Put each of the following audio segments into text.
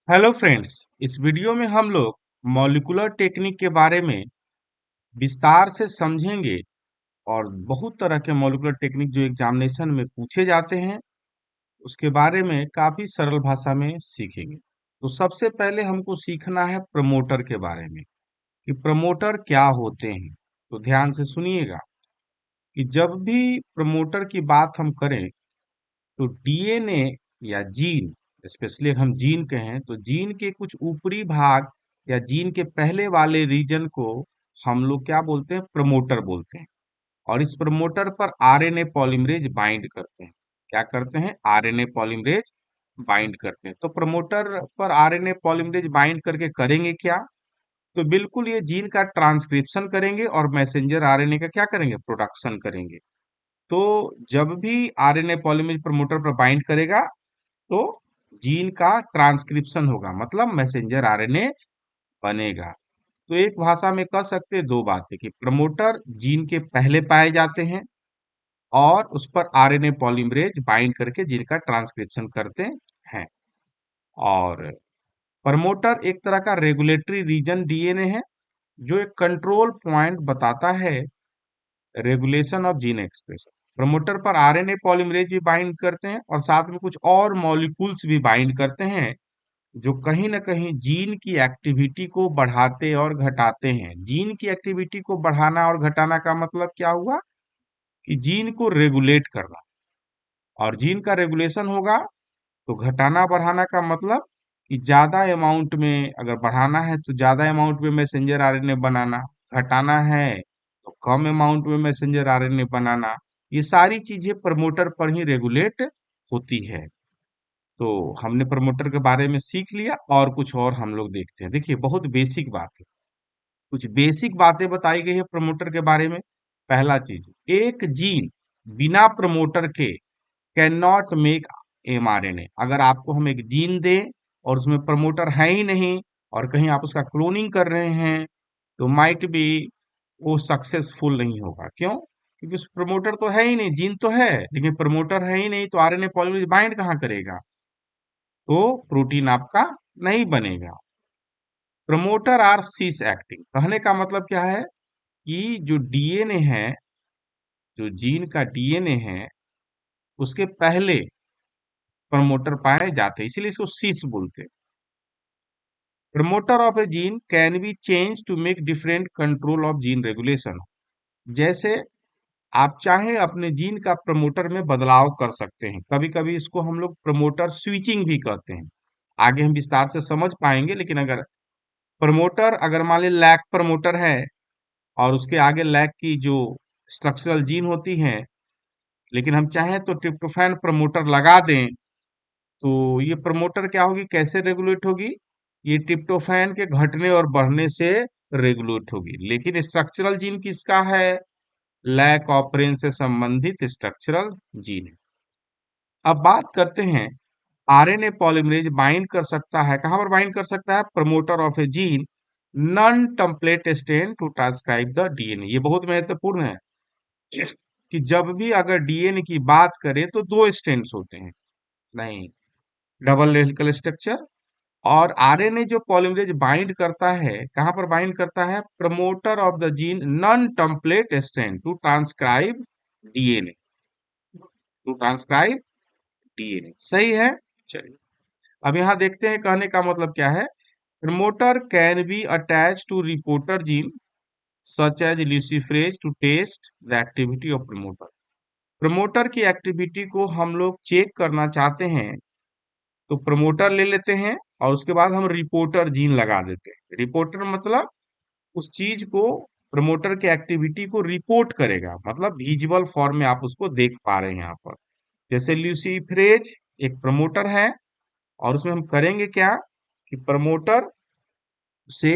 Hello friends. इस video में हम लोग मॉलिक्यूलर टेक्निक के बारे में विस्तार से समझेंगे और बहुत तरह के मॉलिक्यूलर टेक्निक जो एग्जामिनेशन में पूछे जाते हैं उसके बारे में काफी सरल भाषा में सीखेंगे। तो सबसे पहले हमको सीखना है प्रमोटर के बारे में कि प्रमोटर क्या होते हैं। तो ध्यान से सुनिएगा कि जब भी प्रमोटर की बात हम करें तो डीएनए या जीन, स्पेशली हम जीन कहें तो जीन के कुछ ऊपरी भाग या जीन के पहले वाले रीजन को हम लोग क्या बोलते हैं, प्रमोटर बोलते हैं। और इस प्रमोटर पर आरएनए पॉलीमरेज बाइंड करते हैं। क्या करते हैं? आरएनए पॉलीमरेज बाइंड करते हैं। तो प्रमोटर पर आरएनए पॉलीमरेज बाइंड करके करेंगे क्या? तो बिल्कुल ये जीन का ट्रांसक्रिप्शन करेंगे और मैसेंजर आरएनए का क्या करेंगे, प्रोडक्शन करेंगे। तो जब भी आरएनए पॉलीमरेज प्रमोटर पर बाइंड करेगा तो जीन का ट्रांसक्रिप्शन होगा, मतलब मैसेंजर आरएनए बनेगा। तो एक भाषा में कह सकते हैं दो बातें कि प्रमोटर जीन के पहले पाए जाते हैं और उस पर आरएनए पॉलीमरेज बाइंड करके जीन का ट्रांसक्रिप्शन करते हैं। और प्रमोटर एक तरह का रेगुलेटरी रीजन डीएनए है जो एक कंट्रोल पॉइंट बताता है regulation of gene expression. Promoter पर आरएनए पॉलीमरेज भी बाइंड करते हैं और साथ में कुछ और मॉलिक्यूल्स भी बाइंड करते हैं जो कहीं ना कहीं जीन की एक्टिविटी को बढ़ाते और घटाते हैं। जीन की एक्टिविटी को बढ़ाना और घटाना का मतलब क्या हुआ कि जीन को रेगुलेट करना। और जीन का रेगुलेशन होगा तो घटाना बढ़ाना का मतलब कि ज्यादा अमाउंट में अगर बढ़ाना है तो ज्यादा अमाउंट में मैसेंजर आरएनए बनाना, घटाना है तो कम अमाउंट में मैसेंजर आरएनए बनाना। ये सारी चीजें प्रमोटर पर ही रेगुलेट होती है। तो हमने प्रमोटर के बारे में सीख लिया और कुछ और हम लोग देखते हैं। देखिए, बहुत बेसिक बात है, कुछ बेसिक बातें बताई गई है प्रमोटर के बारे में। पहला चीज, एक जीन बिना प्रमोटर के कैन नॉट मेक एमआरएनए। अगर आपको हम एक जीन दें और उसमें प्रमोटर है ही नहीं और कहीं आप उसका क्लोनिंग कर रहे हैं तो माइट बी वो सक्सेसफुल नहीं होगा। क्यों? क्योंकि उस प्रमोटर तो है ही नहीं, जीन तो है लेकिन प्रमोटर है ही नहीं, तो आरएनए पॉलीमरेज बाइंड कहाँ करेगा? तो प्रोटीन आपका नहीं बनेगा। प्रमोटर आर सीस एक्टिंग, कहने का मतलब क्या है कि जो डीएनए है, जो जीन का डीएनए है, उसके पहले प्रमोटर पाए जाते हैं, इसीलिए इसको सीस बोलते हैं। Promoter of a gene can be change to make different control of gene regulation. जैसे आप चाहे अपने जीन का प्रमोटर में बदलाव कर सकते हैं। कभी कभी इसको हम लोग प्रमोटर स्विचिंग भी कहते हैं। आगे हम विस्तार से समझ पाएंगे, लेकिन अगर प्रमोटर, अगर मान ली लैक प्रमोटर है और उसके आगे लैक की जो स्ट्रक्चरल जीन होती हैं, लेकिन हम चाहें तो ट्रिप्टोफैन प्रमोटर लगा दें, तो ये प्रमोटर क्या होगी, कैसे रेगुलेट होगी? ये ट्रिप्टोफैन के घटने और बढ़ने से रेगुलेट होगी। लेकिन स्ट्रक्चरल जीन किसका है? लैक ऑपरेंस से संबंधित स्ट्रक्चरल जीन है। अब बात करते हैं, आरएनए पॉलीमरेज बाइंड कर सकता है, कहां पर बाइंड कर सकता है? Promoter of a gene non template strand to transcribe the DNA. ये बहुत महत्वपूर्ण है कि जब भी अगर डीएनए की बात करें तो दो स्ट्रैंड्स होते हैं, नहीं, डबल हेलिकल स्ट्रक्चर। और आरएनए जो पॉलीमरेज बाइंड करता है, कहां पर बाइंड करता है? Promoter of the gene non template strand to transcribe DNA, to transcribe DNA. सही है। चलिए, अब यहाँ देखते हैं कहने का मतलब क्या है। Promoter can be attach to reporter gene such as luciferase to test the activity of promoter. Promoter की एक्टिविटी को हम लोग चेक करना चाहते हैं तो प्रमोटर ले लेते हैं और उसके बाद हम रिपोर्टर जीन लगा देते हैं। रिपोर्टर मतलब उस चीज को, प्रमोटर के एक्टिविटी को रिपोर्ट करेगा, मतलब विजुअल फॉर्म में आप उसको देख पा रहे हैं यहाँ पर। जैसे ल्यूसीफरेज एक प्रमोटर है और उसमें हम करेंगे क्या कि प्रमोटर से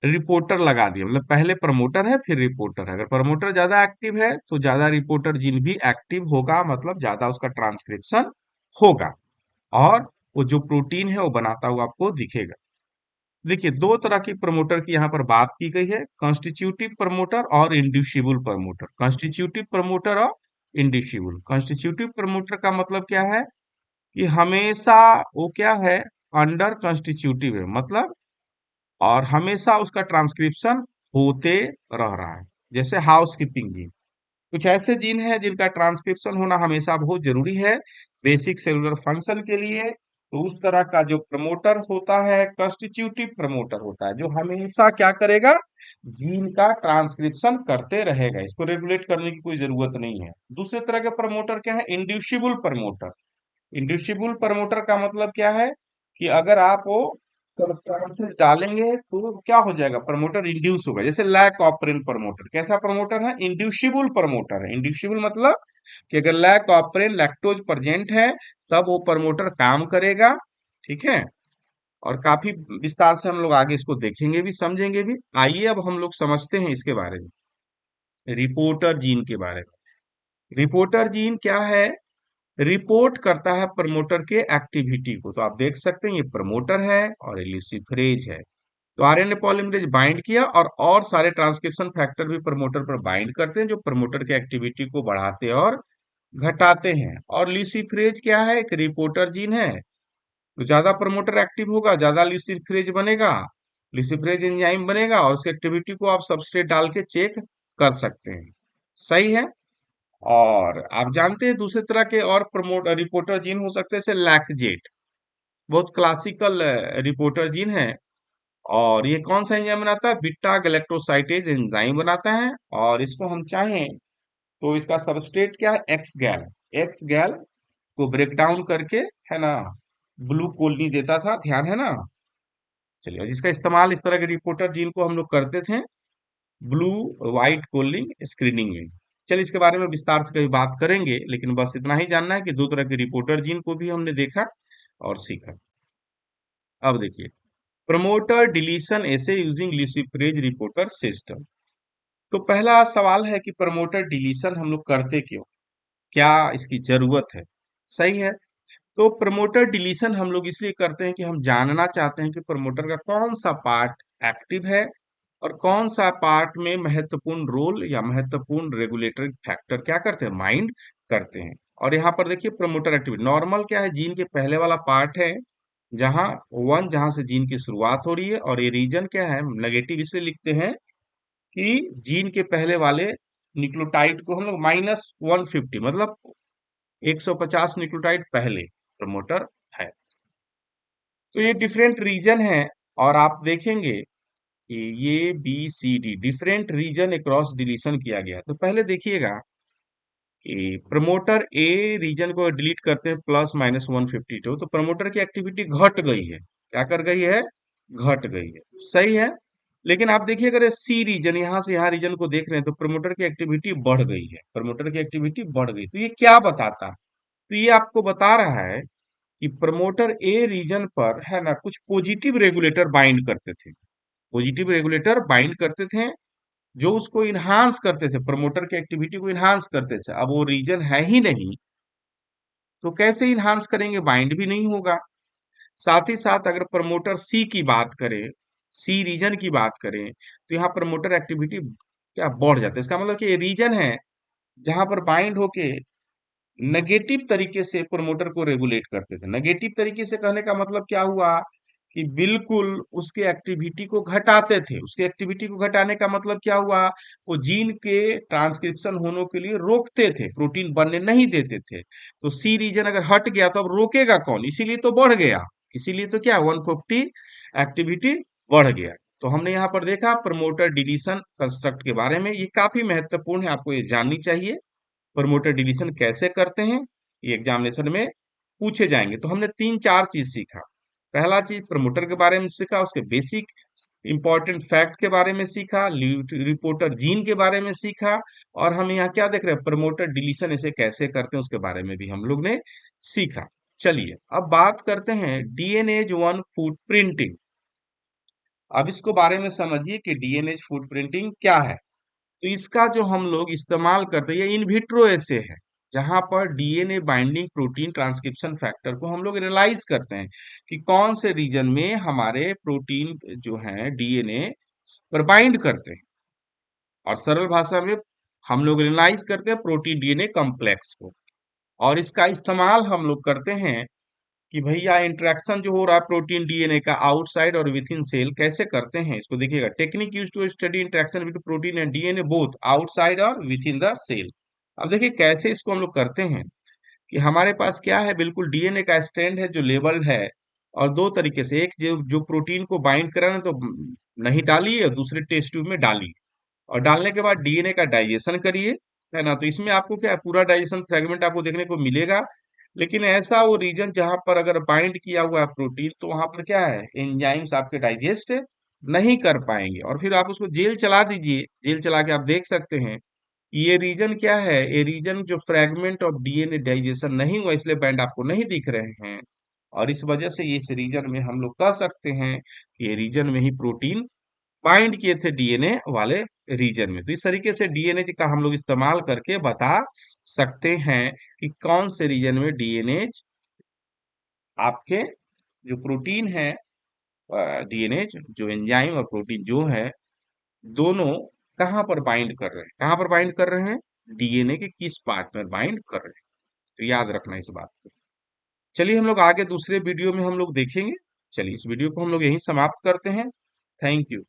रिपोर्टर लगा दिया, मतलब पहले प्रमोटर है फिर रिपोर्टर है। अगर प्रमोटर ज्यादा एक्टिव है तो ज्यादा रिपोर्टर जीन भी एक्टिव होगा, मतलब ज्यादा उसका ट्रांसक्रिप्शन होगा और वो जो प्रोटीन है वो बनाता हुआ आपको दिखेगा। देखिए, दो तरह की प्रमोटर की यहाँ पर बात की गई है, कॉन्स्टिट्यूटिव प्रमोटर और इंड्यूसिबल प्रमोटर। कॉन्स्टिट्यूटिव प्रमोटर और इंड्यूसिबल। कॉन्स्टिट्यूटिव प्रमोटर का मतलब क्या है कि हमेशा वो क्या है, अंडर कंस्टिट्यूटिव है, मतलब और हमेशा उसका ट्रांसक्रिप्शन होते रह रहा है। जैसे हाउस कीपिंग जीन, कुछ ऐसे जीन हैं जिनका ट्रांसक्रिप्शन होना हमेशा बहुत जरूरी है बेसिक सेलुलर फंक्शन के लिए। तो उस तरह का जो प्रमोटर होता है कंस्टिट्यूटिव प्रमोटर होता है, जो हमेशा क्या करेगा, जीन का ट्रांसक्रिप्शन करते रहेगा, इसको रेगुलेट करने की कोई जरूरत नहीं है। दूसरे तरह के प्रमोटर क्या है, इंड्यूसिबल प्रमोटर। इंड्यूसिबल प्रमोटर का मतलब क्या है कि अगर आप वो सब्सटेंसेस डालेंगे तो क्या हो जाएगा, प्रमोटर इंड्यूस होगा। जैसे लैक ऑपरेन प्रमोटर कैसा प्रमोटर है, इंड्यूसिबल प्रमोटर है। इंड्यूसिबल मतलब कि अगर लैक ऑपरेन लैक्टोज प्रेजेंट है तब वो प्रमोटर काम करेगा। ठीक है, और काफी विस्तार से हम लोग आगे इसको देखेंगे भी समझेंगे भी। आइए अब हम लोग समझते हैं इसके बारे में, रिपोर्टर जीन के बारे में। रिपोर्टर जीन क्या है, रिपोर्ट करता है प्रमोटर के एक्टिविटी को। तो आप देख सकते हैं ये प्रमोटर है और ये ल्यूसीफरेज है। तो आरएनए पॉलीमरेज बाइंड किया और सारे ट्रांसक्रिप्शन फैक्टर भी प्रमोटर पर बाइंड करते हैं, जो प्रमोटर के एक्टिविटी को बढ़ाते और घटाते हैं। और ल्यूसीफरेज क्या है, एक रिपोर्टर जीन है। तो ज्यादा प्रमोटर एक्टिव होगा, ज्यादा ल्यूसीफरेज बनेगा, ल्यूसीफरेज एंजाइम बनेगा और उस एक्टिविटी को आप सबस्ट्रेट डाल के चेक कर सकते हैं। सही है। और आप जानते हैं दूसरे तरह के और प्रमोट रिपोर्टर जीन हो सकते हैं, जैसे लैक्जेट, बहुत क्लासिकल रिपोर्टर जीन है। और ये कौन सा एंजाइम बनाता है, बीटा गैलेक्टोसाइटेज एंजाइम बनाता है। और इसको हम चाहें तो इसका सबस्ट्रेट क्या है, एक्स गैल। एक्स गैल को ब्रेक डाउन करके, है ना, ब्लू कोलिनी देता था, ध्यान है ना। चलिए, जिसका इस्तेमाल इस तरह के रिपोर्टर जीन को हम लोग करते थे ब्लू व्हाइट कोलिंग स्क्रीनिंग में। चलिए, इसके बारे में विस्तार से कभी बात करेंगे, लेकिन बस इतना ही जानना है कि दो तरह के रिपोर्टर जीन को भी हमने देखा और सीखा। अब देखिए, प्रमोटर डिलीशन ऐसे यूजिंग ल्यूसिफरेज रिपोर्टर सिस्टम। तो पहला सवाल है कि प्रमोटर डिलीशन हम लोग करते क्यों, क्या इसकी जरूरत है। सही है। तो प्रमोटर डिलीशन हम लोग इसलिए करते हैं कि हम जानना चाहते हैं कि प्रमोटर का कौन सा पार्ट एक्टिव है और कौन सा पार्ट में महत्वपूर्ण रोल या महत्वपूर्ण रेगुलेटरी फैक्टर क्या करते हैं, माइंड करते हैं। और यहाँ पर देखिए प्रमोटर एक्टिविटी नॉर्मल क्या है, जीन के पहले वाला पार्ट है, जहां वन, जहां से जीन की शुरुआत हो रही है। और ये रीजन क्या है, नेगेटिव इसलिए लिखते हैं कि जीन के पहले वाले न्यूक्लियोटाइड को हम लोग -150, मतलब 150 न्यूक्लियोटाइड पहले प्रमोटर है। तो ये डिफरेंट रीजन है। और आप देखेंगे कि ये B C D different region across deletion किया गया। तो पहले देखिएगा कि प्रमोटर ए रीजन को डिलीट करते हैं +-152, तो प्रमोटर की एक्टिविटी घट गई है। क्या कर गई है, घट गई है। सही है। लेकिन आप देखिए, अगर सी रीजन यहां से यहां रीजन को देख रहे हैं तो प्रमोटर की एक्टिविटी बढ़ गई है, प्रमोटर की एक्टिविटी बढ़ गई। तो ये क्या बताता, तो ये आपको बता रहा है कि प्रमोटर ए रीजन पर, है ना, कुछ पॉजिटिव रेगुलेटर बाइंड करते थे, पॉजिटिव रेगुलेटर बाइंड करते थे, जो उसको इन्हांस करते थे, प्रमोटर की एक्टिविटी को इन्हांस करते थे। अब वो रीजन है ही नहीं, तो कैसे इन्हांस करेंगे, बाइंड भी नहीं होगा। साथ ही साथ अगर प्रमोटर सी की बात करें, सी रीजन की बात करें, तो यहाँ प्रमोटर एक्टिविटी क्या बढ़ जाता है। इसका मतलब कि ये रीजन है जहां पर बाइंड होके नेगेटिव तरीके से प्रमोटर को रेगुलेट करते थे। नेगेटिव तरीके से कहने का मतलब क्या हुआ कि बिल्कुल उसके एक्टिविटी को घटाते थे। उसके एक्टिविटी को घटाने का मतलब क्या हुआ, वो जीन के ट्रांसक्रिप्शन होने के लिए रोकते थे, प्रोटीन बनने नहीं देते थे। तो सी रीजन अगर हट गया तो अब रोकेगा कौन, इसीलिए तो बढ़ गया। इसीलिए तो क्या 150 एक्टिविटी बढ़ गया। तो हमने यहाँ पर देखा प्रमोटर डिलीशन कंस्ट्रक्ट के बारे में, ये काफी महत्वपूर्ण है, आपको ये जाननी चाहिए। प्रमोटर डिलीशन कैसे करते हैं, ये एग्जामिनेशन में पूछे जाएंगे। तो हमने तीन चार चीज सीखा। पहला चीज प्रमोटर के बारे में सीखा, उसके बेसिक इंपॉर्टेंट फैक्ट के बारे में सीखा, रिपोर्टर जीन के बारे में सीखा। और हम यहाँ क्या देख रहे हैं, प्रमोटर डिलीशन इसे कैसे करते हैं उसके बारे में भी हम लोग ने सीखा। चलिए अब बात करते हैं डीएनएज वन फुटप्रिंटिंग। अब इसको बारे में समझिए कि डीएनएज फुटप्रिंटिंग क्या है। तो इसका जो हम लोग इस्तेमाल करते हैं, ये इन विट्रो ऐसे है, जहां पर DNA binding protein transcription factor को हम लोग एनालाइज करते हैं कि कौन से रीजन में हमारे प्रोटीन जो है डीएनए पर बाइंड करते हैं। और सरल भाषा में हम लोग एनालाइज करते हैं प्रोटीन डीएनए कॉम्प्लेक्स को। और इसका इस्तेमाल हम लोग करते हैं कि भैया इंटरेक्शन जो हो रहा है प्रोटीन डीएनए का आउटसाइड और विथ इन सेल कैसे करते हैं, इसको देखिएगा। Technique use to study interaction between protein and DNA both outside और विथ इन द सेल। अब देखिए कैसे इसको हम लोग करते हैं कि हमारे पास क्या है, बिल्कुल डीएनए का स्ट्रैंड है जो लेबल्ड है, और दो तरीके से, एक जो जो प्रोटीन को बाइंड कर रहा है तो नहीं डालिए, और दूसरे टेस्ट ट्यूब में डालिए, और डालने के बाद डीएनए का डाइजेशन करिए, है ना। तो इसमें आपको क्या है, पूरा डाइजेशन फ्रेगमेंट आपको देखने को मिलेगा। लेकिन ऐसा वो रीजन जहां पर अगर बाइंड किया हुआ है प्रोटीन, तो वहां पर क्या है, एंजाइम्स आपके डाइजेस्ट नहीं कर पाएंगे, और फिर आप उसको जेल चला दीजिए। जेल चला के आप देख सकते हैं कि ये रीजन क्या है, ये रीजन जो फ्रेगमेंट ऑफ डीएनए डाइजेशन नहीं हुआ, इसलिए बैंड आपको नहीं दिख रहे हैं। और इस वजह से ये इस रीजन में हम लोग कह सकते हैं कि ये रीजन में ही प्रोटीन बाइंड किए थे डीएनए वाले रीजन में। तो इस तरीके से डीएनए का हम लोग इस्तेमाल करके बता सकते हैं कि कौन से रीजन में डीएनए आपके जो प्रोटीन है, डीएनए जो एंजाइम और प्रोटीन जो है, दोनों कहाँ पर बाइंड कर रहे हैं, कहाँ पर बाइंड कर रहे हैं, डीएनए के किस पार्ट में बाइंड कर रहे हैं। तो याद रखना इस बात को। चलिए हम लोग आगे दूसरे वीडियो में हम लोग देखेंगे। चलिए इस वीडियो को हम लोग यहीं समाप्त करते हैं। Thank you.